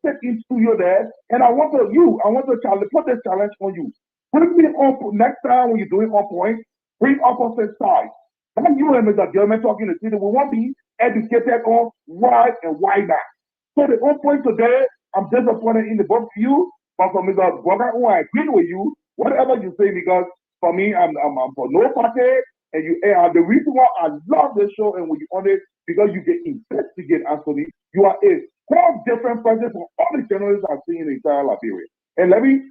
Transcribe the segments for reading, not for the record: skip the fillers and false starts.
take into you there, and I want to challenge, put this challenge on you. Bring me on next time when you're doing on point, bring opposite sides. And you and Mr. Gayman talking to city, we want to be educated on why and why not. So the on point today, I'm disappointed in the both of you, but for Mr. Boakai, I agree with you, whatever you say, because for me, I'm for no party, and you the reason why I love this show and when you on it, because you can investigate, Ansony. You are a whole different person from all the journalists I've seen in the entire Liberia. And let me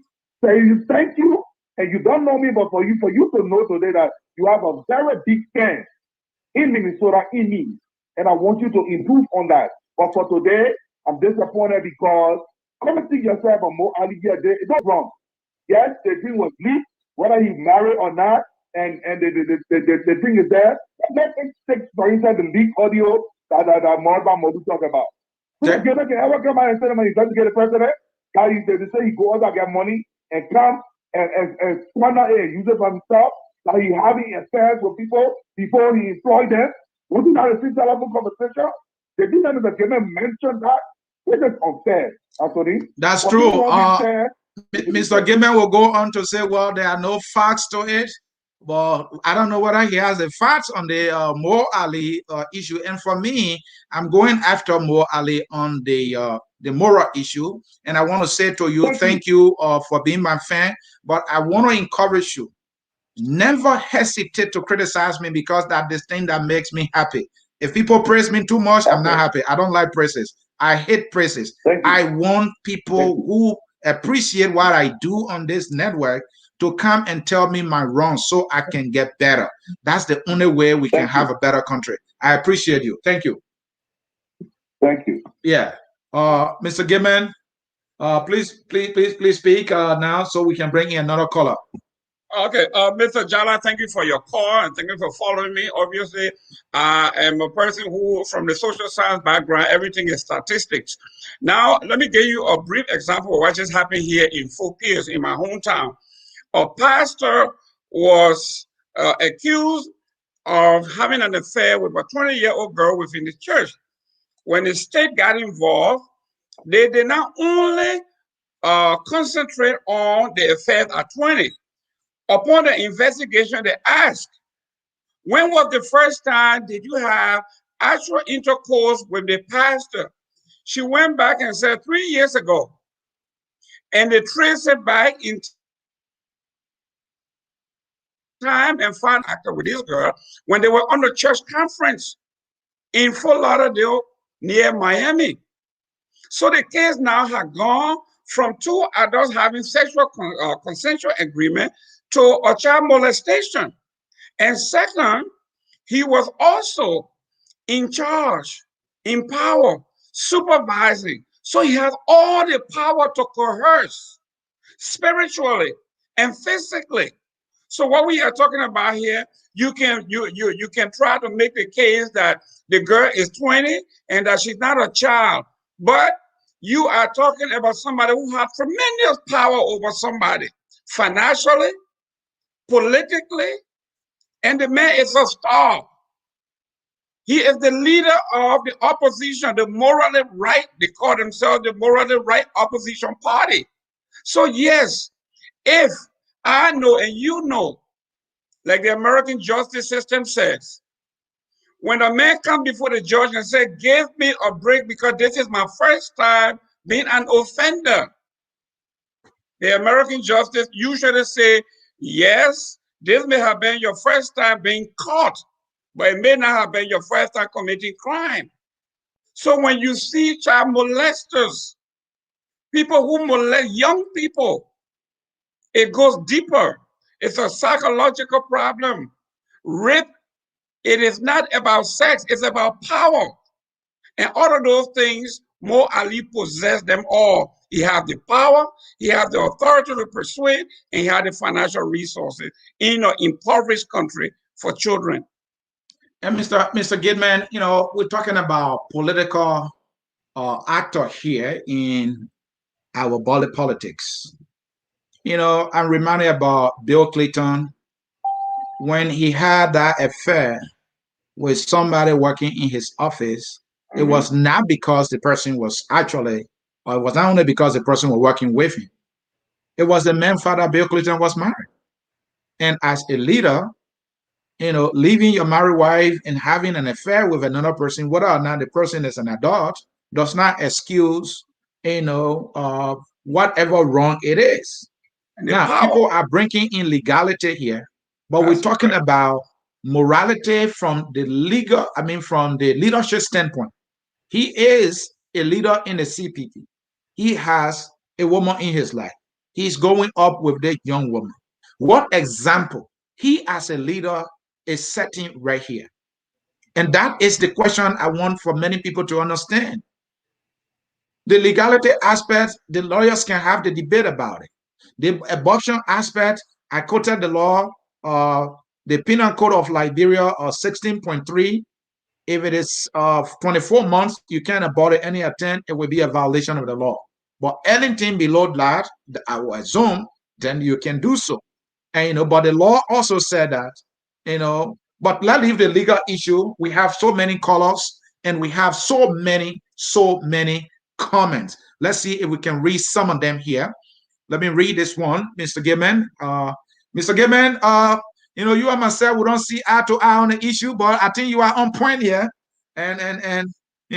say thank you. And you don't know me, but for you to know today that you have a very big fan in Minnesota in me. And I want you to improve on that. But for today, I'm disappointed because come see yourself a more Ali here. It's not wrong. Yes, the thing was leaked, whether he's married or not, and the thing is there. Let me take, for instance, the leaked audio that Morba Modu talk about. So the can ever come out and say when he doesn't get a president, that they say he go out and get money and come and squander it and use it for himself, that he having affairs with people before he employed them. Wasn't that a six-level conversation? They didn't even mention that. It is unfair, Ansony. That's true. Mr. Gayman will go on to say, well, there are no facts to it. But I don't know whether he has the facts on the Mo Ali issue. And for me, I'm going after Mo Ali on the moral issue. And I want to say to you, thank you for being my fan. But I want to encourage you, never hesitate to criticize me because that's the thing that makes me happy. If people praise me too much, I'm not happy. I don't like praises. I hate praises. I want people who appreciate what I do on this network to come and tell me my wrongs so I can get better. That's the only way we can have a better country. I appreciate you. Thank you. Thank you. Yeah. Mr. Gayman, please speak now so we can bring in another caller. Okay, Mr. Jala, thank you for your call and thank you for following me. Obviously, I am a person who, from the social science background, everything is statistics. Now, let me give you a brief example of what just happened here in Fort Pierce, in my hometown. A pastor was accused of having an affair with a 20-year-old girl within the church. When the state got involved, they did not only concentrate on the affair at 20. Upon the investigation, they asked, when was the first time did you have actual intercourse with the pastor? She went back and said 3 years ago. And they traced it back in time and found out with this girl when they were on the church conference in Fort Lauderdale near Miami. So the case now had gone from 2 adults having sexual consensual agreement to a child molestation. And second, he was also in charge, in power, supervising. So he has all the power to coerce spiritually and physically. So what we are talking about here, you can try to make the case that the girl is 20 and that she's not a child, but you are talking about somebody who has tremendous power over somebody financially, politically, and the man is a star. He is the leader of the opposition, the morally right. They call themselves the morally right opposition party. So yes, if I know and you know, like the American justice system says, when a man comes before the judge and says, give me a break because this is my first time being an offender, the American justice usually say, yes, this may have been your first time being caught, but it may not have been your first time committing crime. So when you see child molesters, people who molest young people, it goes deeper. It's a psychological problem. Rape, it is not about sex, it's about power. And all of those things, Mo Ali possessed them all. He had the power, he had the authority to persuade, and he had the financial resources in an impoverished country for children. And Mr. Gayman, you know, we're talking about political actor here in our body politics. You know, I'm reminded about Bill Clinton when he had that affair with somebody working in his office. It was not because the person was actually Or it was not only because the person was working with him. It was the man father Bill Clinton was married. And as a leader, leaving your married wife and having an affair with another person, whether or not the person is an adult, does not excuse, whatever wrong it is. Now, people are bringing in legality here, but we're talking about morality from the from the leadership standpoint. He is a leader in the CPP. He has a woman in his life. He's going up with that young woman. What example he as a leader is setting right here? And that is the question I want for many people to understand. The legality aspect, the lawyers can have the debate about it. The abortion aspect, I quoted the law, the Penal Code of Liberia, 16.3. If it is 24 months, you can't abort any attempt, it will be a violation of the law. But anything below that, I will assume, then you can do so. And but the law also said that, but let's leave the legal issue. We have so many colors and we have so many comments. Let's see if we can read some of them here. Let me read this one, Mr. Gayman. Mr. Gayman, you and myself, we don't see eye to eye on the issue, but I think you are on point here. And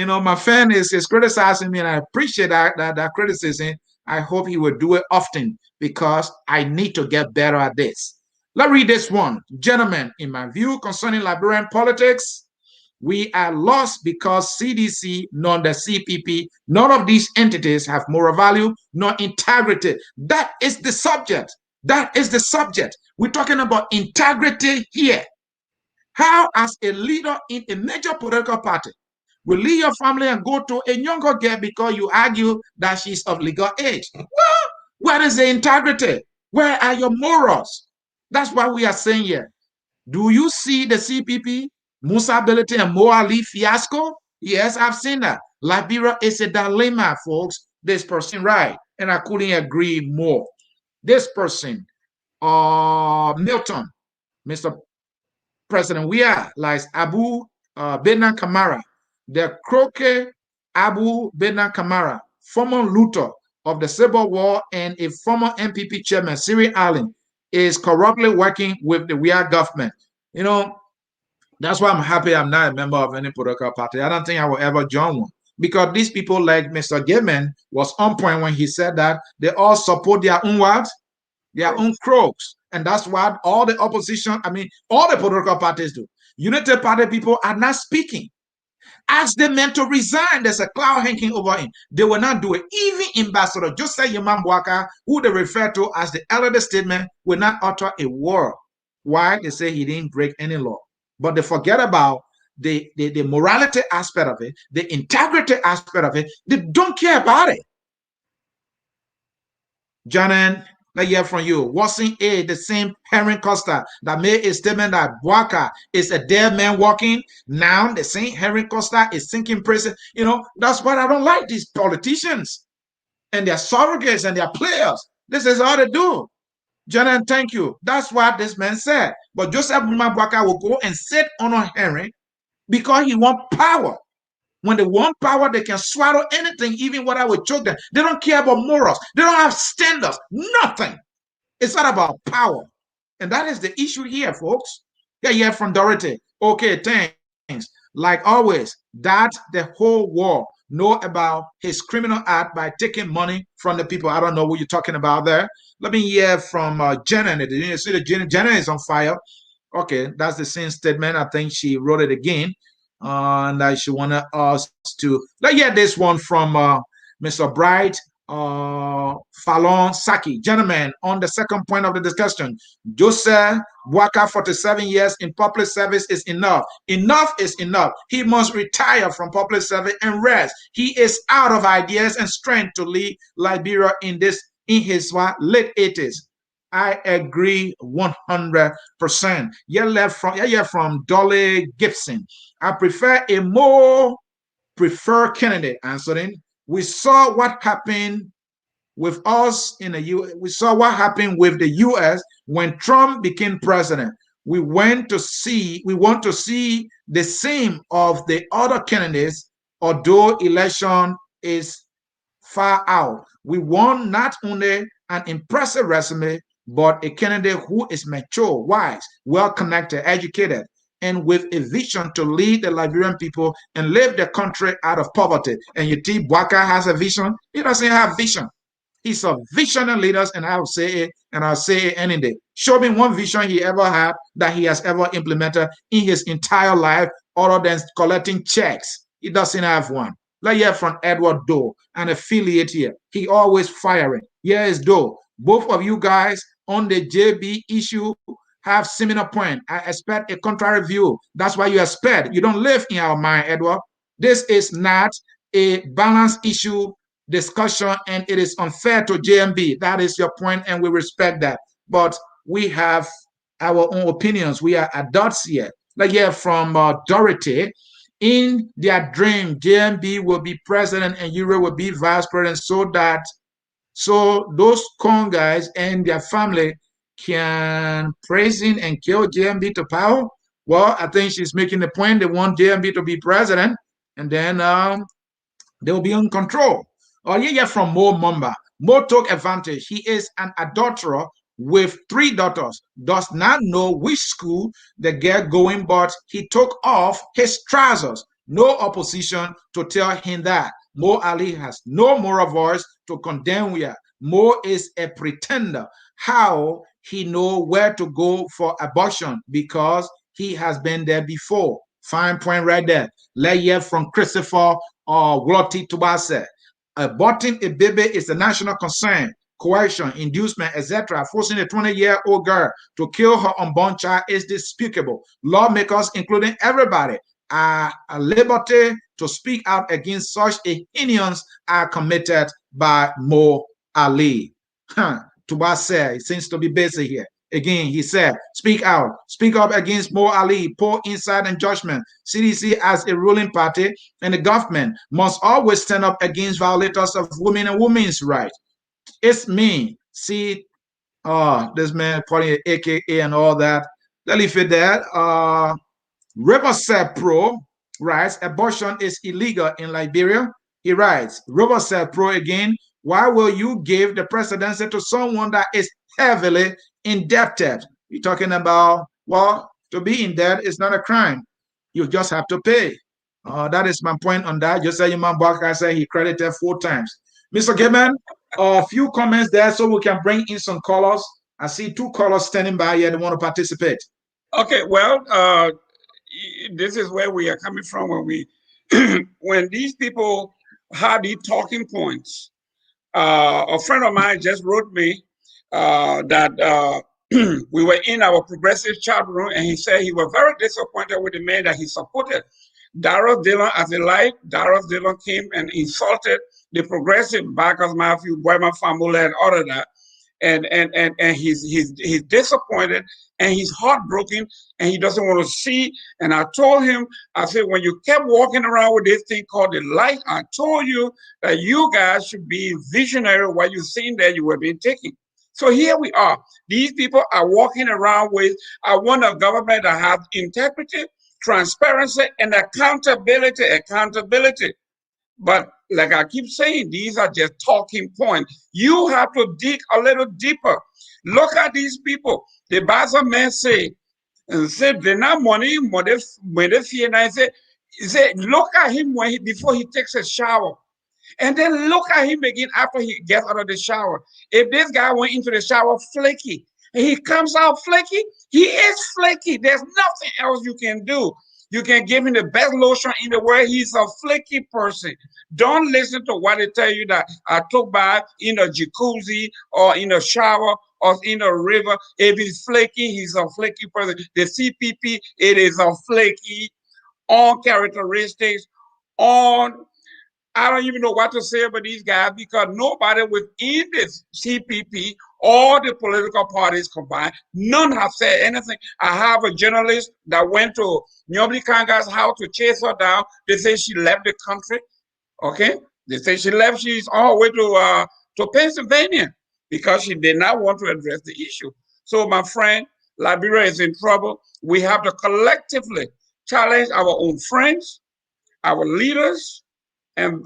my fan is criticizing me, and I appreciate that criticism. I hope he will do it often because I need to get better at this. Let's read this one. Gentlemen, in my view concerning Liberian politics, we are lost because CDC nor the CPP, none of these entities have moral value nor integrity. That is the subject. That is the subject. We're talking about integrity here. How, as a leader in a major political party, will leave your family and go to a younger girl because you argue that she's of legal age? Well, where is the integrity? Where are your morals? That's what we are saying here. Do you see the CPP, Musa Ability, and Mo Ali fiasco? Yes, I've seen that. Liberia is a dilemma, folks. This person, right? And I couldn't agree more. This person, Milton, Mr. President, we are like Abu Benan Kamara, the Croque Abu Benan Kamara, former looter of the Civil War and a former MPP chairman, Sieh Allen, is corruptly working with the WIA government. That's why I'm happy I'm not a member of any political party. I don't think I will ever join one. Because these people like Mr. Gayman was on point when he said that they all support their own what? Their own crooks. And that's what all the opposition, all the political parties do. United Party people are not speaking. Ask the men to resign. There's a cloud hanging over him. They will not do it. Even Ambassador Joseph Yaman Boakai, who they refer to as the elder statesman, will not utter a word. Why? They say he didn't break any law. But they forget about the morality aspect of it, the integrity aspect of it. They don't care about it. Janan, let's hear from you. Wasn't it the same Henry Costa that made a statement that Boakai is a dead man walking? Now the same Henry Costa is sinking prison. That's what I don't like, these politicians and their surrogates and their players. This is all they do. Janan, thank you. That's what this man said. But Joseph Boakai will go and sit on a Henry because he wants power. When they want power, they can swallow anything, even what I would choke them. They don't care about morals. They don't have standards. Nothing. It's not about power. And that is the issue here, folks. Yeah, from Dorothy. Okay, thanks. Like always, that the whole world know about his criminal act by taking money from the people. I don't know what you're talking about there. Let me hear from Jenna. Did you see Jenna is on fire? Okay, that's the same statement. I think she wrote it again. And she wanted us to let's hear this one from Mr. Bright Fallon Saki. Gentlemen, on the second point of the discussion, Joseph Boakai, 47 years in public service is enough. Enough is enough. He must retire from public service and rest. He is out of ideas and strength to lead Liberia in his late 80s. I agree 100%. Yeah, from Dolly Gibson. I prefer a more preferred candidate, Ansony. We saw what happened with us in the U.S. We saw what happened with the U.S. when Trump became president. We want to see the same of the other candidates, although election is far out. We want not only an impressive resume, but a candidate who is mature, wise, well-connected, educated, and with a vision to lead the Liberian people and lift the country out of poverty. And you think Boakai has a vision? He doesn't have vision. He's a visionary leader, and I'll say it, and I'll say it any day. Show me one vision he ever had that he has ever implemented in his entire life other than collecting checks. He doesn't have one. Let's hear from Edward Doe, an affiliate here. He always firing. Here is Doe. Both of you guys on the JB issue have similar point. I expect a contrary view. That's why you expect. You don't live in our mind, Edward. This is not a balanced issue discussion, and it is unfair to JMB. That is your point, and we respect that. But we have our own opinions. We are adults here. Like here from Dorothy. In their dream, JMB will be president and Euro will be vice president, so those con guys and their family can praise him and kill JMB to power. Well, I think she's making the point. They want JMB to be president, and then they'll be in control. Or yeah, from Mo Mumba. Mo took advantage. He is an adulterer with 3 daughters, does not know which school they get going, but he took off his trousers. No opposition to tell him that. Mo Ali has no moral voice to condemn here. Mo is a pretender. How he know where to go for abortion? Because he has been there before. Fine point right there. Let's hear from Christopher Glotty Tubase. Aborting a baby is a national concern. Coercion, inducement, etc., forcing a 20-year-old girl to kill her unborn child is despicable. Lawmakers, including everybody, are at liberty to speak out against such heinous are committed by Mo Ali. Tubase, it seems to be busy here. Again, he said, speak out, speak up against Mo Ali, poor insight and judgment. CDC as a ruling party and the government must always stand up against violators of women and women's rights. It's me. See, this man putting AKA and all that. Let me fit that. Riverside Pro writes, abortion is illegal in Liberia. He writes, Riverside Pro again, why will you give the presidency to someone that is heavily indebted? You're talking about, well, to be in debt is not a crime. You just have to pay. That is my point on that. Just say Imam Boakai said he credited 4 times. Mr. Gayman, a few comments there so we can bring in some callers. I see 2 callers standing by here that want to participate. Okay, well, this is where we are coming from when we when these people have these talking points. A friend of mine just wrote me that we were in our progressive chat room, and he said he was very disappointed with the man that he supported. Darrell Dillon, as a life, Darrell Dillon came and insulted the progressive backers, Matthew Boyman, Famula, and all of that. And he's disappointed and he's heartbroken and he doesn't want to see. And I told him, I said, when you kept walking around with this thing called the light, I told you that you guys should be visionary while you're sitting there, you were being taken. So here we are. These people are walking around with, I want a government that has integrity, transparency, and accountability. But like I keep saying, these are just talking points. You have to dig a little deeper. Look at these people. The Basel man say, they're not money, when they fear, and I say, look at him before he takes a shower. And then look at him again after he gets out of the shower. If this guy went into the shower flaky, and he comes out flaky, he is flaky. There's nothing else you can do. You can give him the best lotion in the world. He's a flaky person. Don't listen to what they tell you that I took bath in a jacuzzi or in a shower or in a river. If he's flaky, he's a flaky person. The CPP, it is a flaky on characteristics, on I don't even know what to say about these guys because nobody within this CPP, all the political parties combined, none have said anything. I have a journalist that went to Nyobli Kanga's house to chase her down. They say she left the country. Okay? They say she left. She's on her way to Pennsylvania because she did not want to address the issue. So, my friend, Liberia is in trouble. We have to collectively challenge our own friends, our leaders, and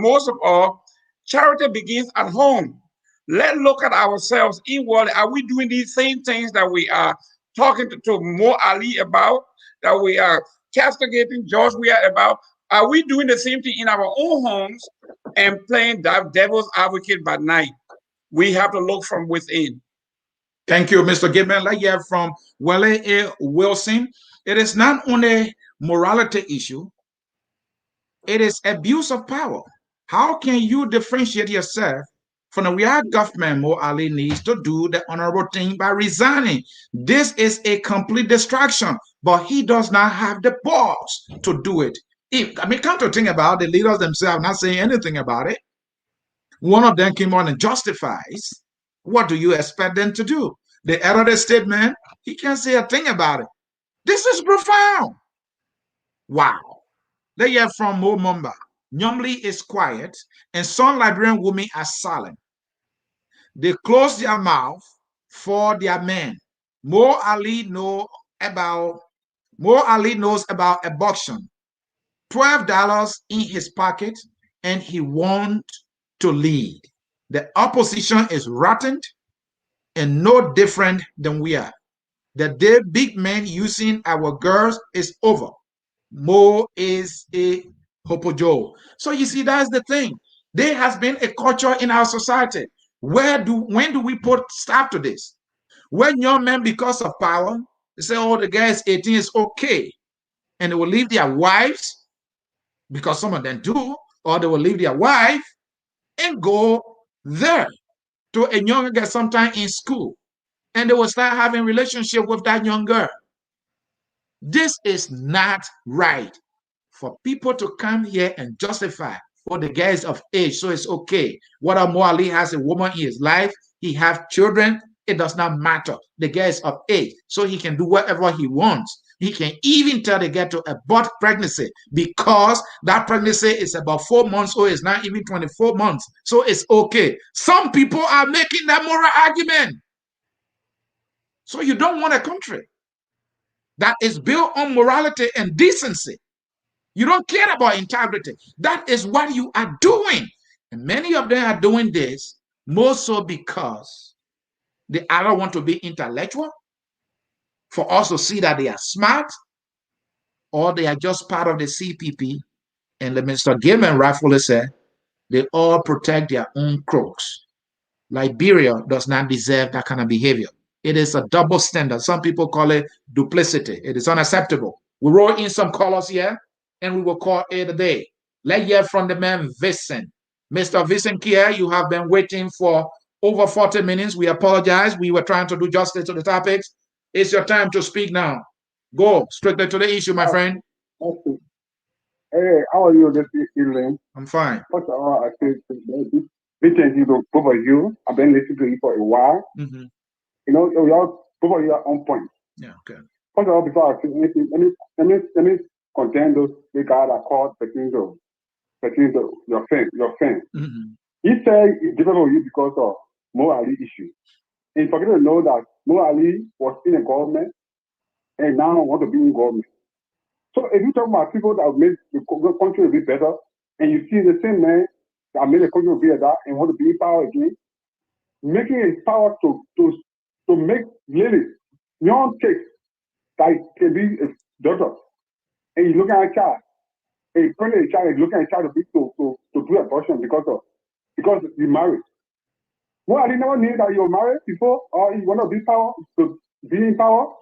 most of all, Charity begins at home. Let's look at ourselves inwardly. Are we doing these same things that we are talking to Mo Ali about, that we are castigating George Weah about? Are we doing the same thing in our own homes and playing devil's advocate by night? We have to look from within. Thank you, Mr. Gayman. Let's hear from Wale A. Wilson. It is not only morality issue, it is abuse of power. How can you differentiate yourself from the real government Mo Ali needs to do the honorable thing by resigning? This is a complete distraction, but he does not have the balls to do it. Come to think about the leaders themselves not saying anything about it. One of them came on and justifies. What do you expect them to do? The elder statesman, he can't say a thing about it. This is profound. Wow. They hear from Mo Mumba. Nyomli is quiet, and some Liberian women are silent. They close their mouth for their men. Mo Ali knows about abduction. $12 in his pocket, and he wants to lead. The opposition is rotten and no different than we are. The day big men using our girls is over. Mo is a hopojo. So you see, that's the thing. There has been a culture in our society. When do we put stop to this? When young men, because of power, they say, oh, the guy is 18, is okay. And they will leave their wives, because some of them do, or they will leave their wife and go there to a young girl sometime in school. And they will start having relationship with that young girl. This is not right for people to come here and justify for the guys of age, so it's okay. Whether Mo Ali has a woman in his life, he have children, it does not matter. The guy is of age, so he can do whatever he wants. He can even tell the guy to abort pregnancy because that pregnancy is about 4 months old, it's not even 24 months, so it's okay. Some people are making that moral argument. So you don't want a country that is built on morality and decency. You don't care about integrity. That is what you are doing. And many of them are doing this more so because they either want to be intellectual, for us to see that they are smart, or they are just part of the CPP. And Mr. Gayman rightfully said, they all protect their own crooks. Liberia does not deserve that kind of behavior. It is a double standard. Some people call it duplicity. It is unacceptable. We wrote in some colors here, and we will call it a day. Let's hear from the man Vincent. Mr. Vincent here, you have been waiting for over 40 minutes. We apologize. We were trying to do justice to the topics. It's your time to speak now. Go strictly to the issue, my friend. Okay. Hey, how are you this evening? I'm fine. First of all, I say Vincent, you know, both of you, I've been listening to you for a while. Mm-hmm. You know, both of you are on point. Yeah, okay. First of all, before I say anything, let me condemn those big guys that called your friend. Mm-hmm. He said it's different for you because of Mo Ali issue. And forget to know that Mo Ali was in the government and now want to be in government. So if you talk about people that made the country a bit better, and you see the same man that made the country a bit better and want to be in power again, making his power to make really young kids that can be a daughter, and he's looking at a child, and he's pregnant a child, and looking at a child to do abortion because he's married. Well, I didn't never knew that you were married before, or you want to be in power,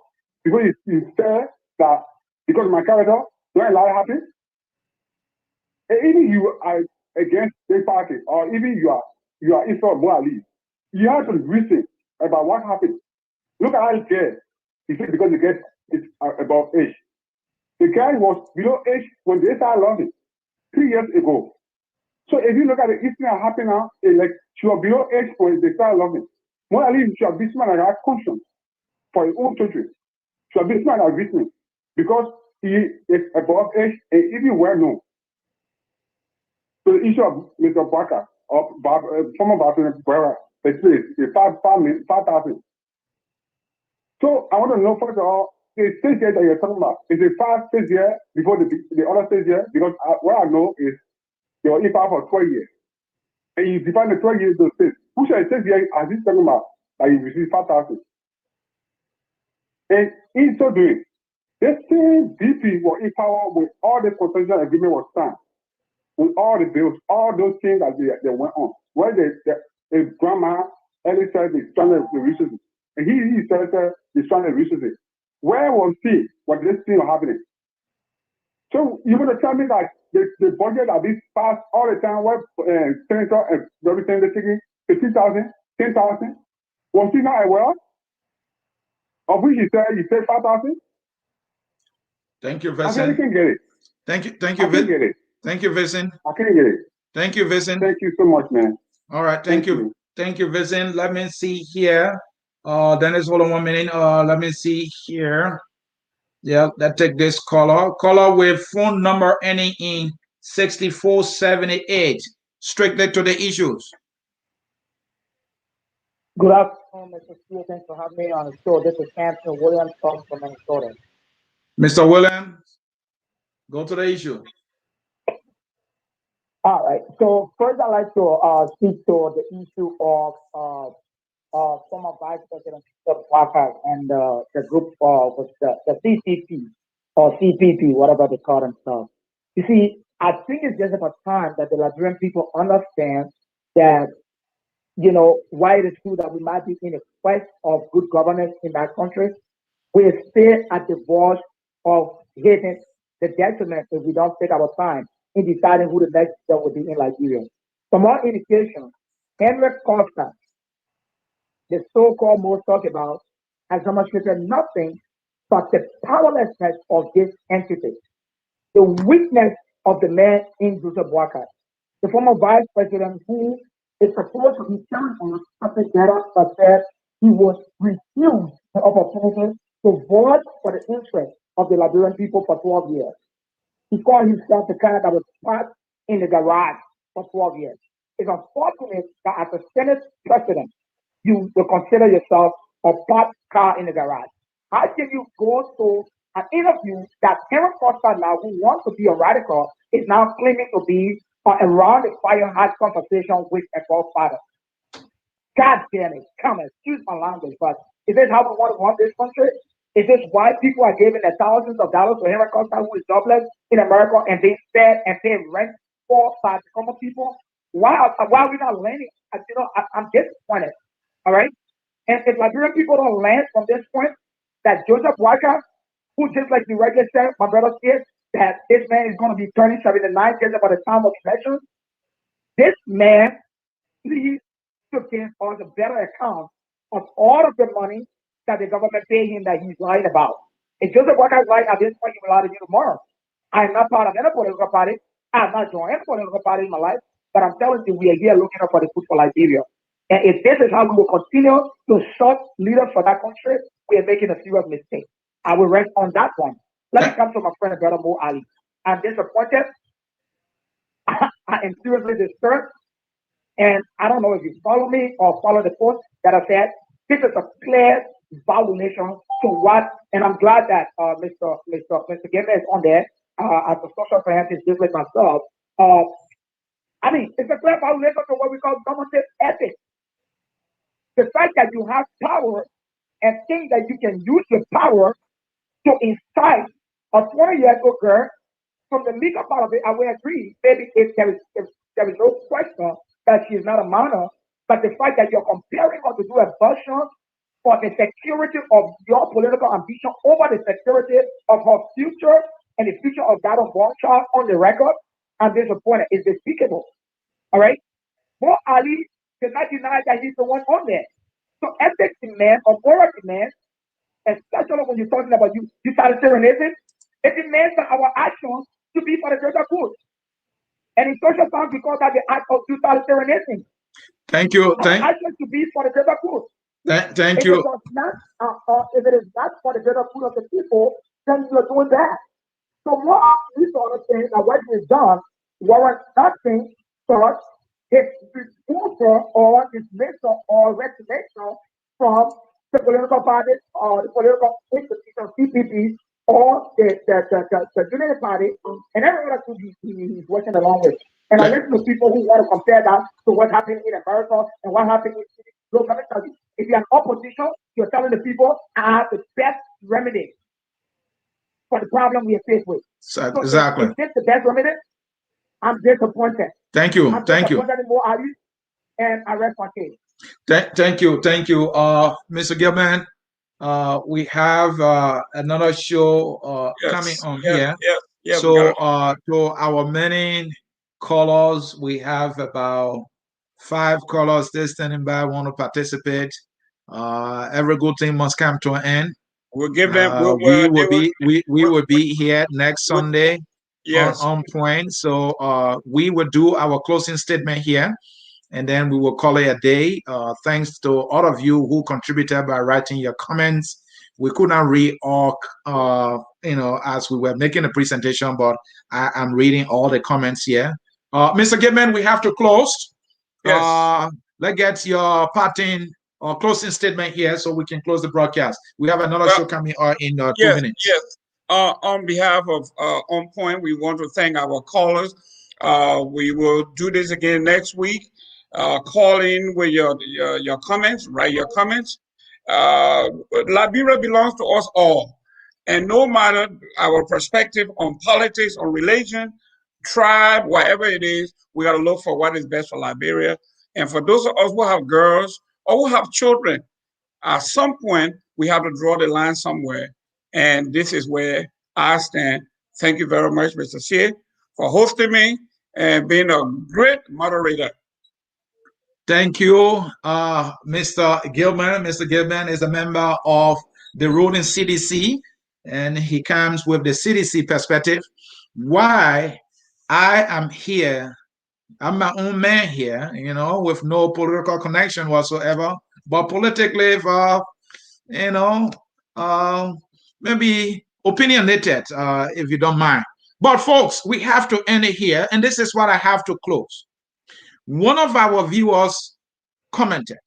because you said that because of my character, don't allow it happen. And even you are against the party, or even you are in front of Mo Ali, you have to reason about what happened. Look at how he gets. He said because the guy is above age. The guy was below age when they started loving 3 years ago. So if you look at the history that happened now, it's like she was below age when they started loving. More at least she was this man that has conscience for his own children. She was this man that witness because he is above age and even well known. So the issue of Mr. Boakai or former Barcelona Pereira, is 5,000. So I want to know first of all, the stage here that you're talking about is the first stage here before the other stage here, because what I know is they were in power for 12 years. And he defined the 12 years to state. Who should I say here as he's talking about that he received 5,000? And in so doing, the same DP was in power with all the constitutional agreement was signed, with all the bills, all those things that they went on. Where the grandma Ellie said they stranded the resources, and he said they stranded the resources. Where was he when this thing was happening? So you want to tell me that the budget that is passed all the time, where senator and everything they're taking 50,000, 10,000, was he not aware? Of which he said 5,000? Thank you, I Vincent. can't get it. Thank you, I can't get it. Thank you, Vincent. I can't get it. Thank you, Vincent. Thank you so much, man. All right, thank you. Thank you, Vincent. Let me see here. Dennis, hold on 1 minute. Let me see here. Yeah, let's take this caller. Caller with phone number ending in 6478. Strictly to the issues. Good afternoon, Mr. Sieh. Thanks for having me on the show. This is Ansony Williams from Minnesota. Mr. Williams, go to the issue. All right. So first, I'd like to speak to the issue of former Vice President Boakai and the group was the CPP or CPP, whatever they call themselves. You see, I think it's just about time that the Liberian people understand that, you know, why it is true that we might be in a quest of good governance in that country. We stay at the verge of hitting the detriment if we don't take our time in deciding who the next leader will be in Liberia. From our indication, Henry Costa, the so-called most talked about, has demonstrated nothing but the powerlessness of this entity, the weakness of the man in Joseph Boakai, the former vice president who is supposed to be telling us something better, but said he was refused the opportunity to vote for the interest of the Liberian people for 12 years. He called himself the guy that was parked in the garage for 12 years. It's unfortunate that as a Senate president, you will consider yourself a parked car in the garage. How can you go to an interview that Henry Costa now, who wants to be a radical, is now claiming to be around the fire had conversation with a godfather? God damn it. Come on, excuse my language, but is this how we want to run this country? Is this why people are giving the thousands of dollars to Henry Costa, who is jobless in America, and they fed and pay rent for by the common people? Why are we not learning? You know, I'm disappointed. All right? And if Liberian people don't learn from this point that Joseph Boakai, who just like the regular said, my brother said, that this man is going to be turning 79 just about the time of elections, this man, please to give us a better account of all of the money that the government paid him that he's lying about. If Joseph Boakai is lying at this point, he will lie to you tomorrow. I'm not part of any political party. I'm not joining any political party in my life, but I'm telling you, we are here looking up for the food for Liberia. And if this is how we will continue to short leaders for that country, we are making a serious mistake. I will rest on that one. Let me come to my friend, brother Mo Ali. I'm disappointed. I am seriously disturbed. And I don't know if you follow me or follow the post that I said. This is a clear violation to what, and I'm glad that Mr. Gayman is on there as a social scientist, just like myself. I mean, it's a clear violation to what we call government ethics. The fact that you have power and think that you can use your power to incite a 20-year-old girl from the legal part of it, I would agree. Maybe if there is no question that she is not a minor, but the fact that you're comparing her to do abortion for the security of your political ambition over the security of her future and the future of that unborn child on the record, I'm disappointed. It's despicable. All right? Mo Ali did not deny that he's the one on there. So ethics demand or moral demand, especially when you're talking about utilitarianism, it demands that our actions to be for the greater good. And in social terms, we call that the act of utilitarianism. Thank you. Actions to be for the greater good. Thank you. If it is not for the greater good of the people, then you're doing that. So what we sort of saying that what is done warrants nothing but its disposal or dismissal or resignation from the political party or the political institution, CPP, or the Unity Party, and everyone else he's working along with. And I listen to people who want to compare that to what happened in America and what happened in City. Look, let me tell you, if you're an opposition, you're telling the people, I have the best remedy for the problem we are faced with. Exactly. Is this the best remedy? I'm disappointed. Thank you. I'm Thank you. disappointed in more Ali, and I rest my case. Thank you. Thank you. Mr. Gayman, we have another show coming on here. Yes, so to our many callers, we have about 5 callers still standing by, want to participate. Every good thing must come to an end. We'll give them. We will be here next Sunday. Yes. On point. So we will do our closing statement here, and then we will call it a day. Thanks to all of you who contributed by writing your comments. We could not read all, as we were making the presentation, but I'm reading all the comments here. Mr. Gayman, we have to close. Yes. Let's get your parting or closing statement here so we can close the broadcast. We have another show coming in 2 minutes. Yes. On behalf of On Point, we want to thank our callers. We will do this again next week. Call in with your comments, write your comments. Liberia belongs to us all. And no matter our perspective on politics, on religion, tribe, whatever it is, we got to look for what is best for Liberia. And for those of us who have girls or who have children, at some point, we have to draw the line somewhere. And this is where I stand. Thank you very much, Mr. Sieh, for hosting me and being a great moderator. Thank you, Mr. Gayman. Mr. Gayman is a member of the ruling CDC, and he comes with the CDC perspective. Why I am here, I'm my own man here, with no political connection whatsoever, but politically, maybe opinionated, if you don't mind. But folks, we have to end it here, and this is what I have to close. One of our viewers commented,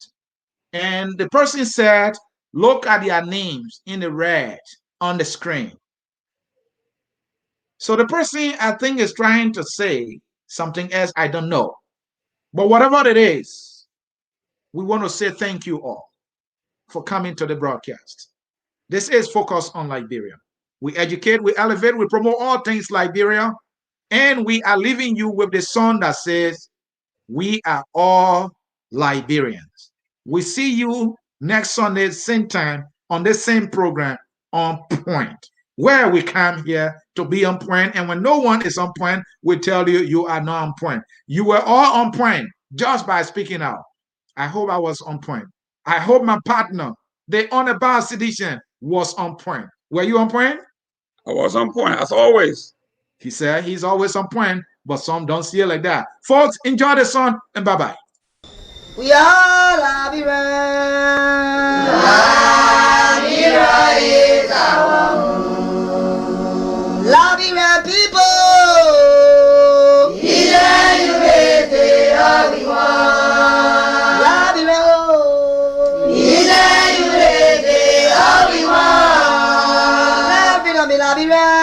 and the person said, look at their names in the red on the screen. So the person, I think, is trying to say something else, I don't know. But whatever it is, we want to say thank you all for coming to the broadcast. This is Focus on Liberia. We educate, we elevate, we promote all things Liberia, and we are leaving you with the song that says, we are all Liberians. We see you next Sunday, same time, on the same program, On Point, where we come here to be on point. And when no one is on point, we tell you, you are not on point. You were all on point just by speaking out. I hope I was on point. I hope my partner, the Honorable Sedition, was on point. Were you on point? I was on point, as always. He said he's always on point, but some don't see it like that. Folks, enjoy the song, and bye-bye. We are Liberia. Liberia is our home. Liberia people. Liberia.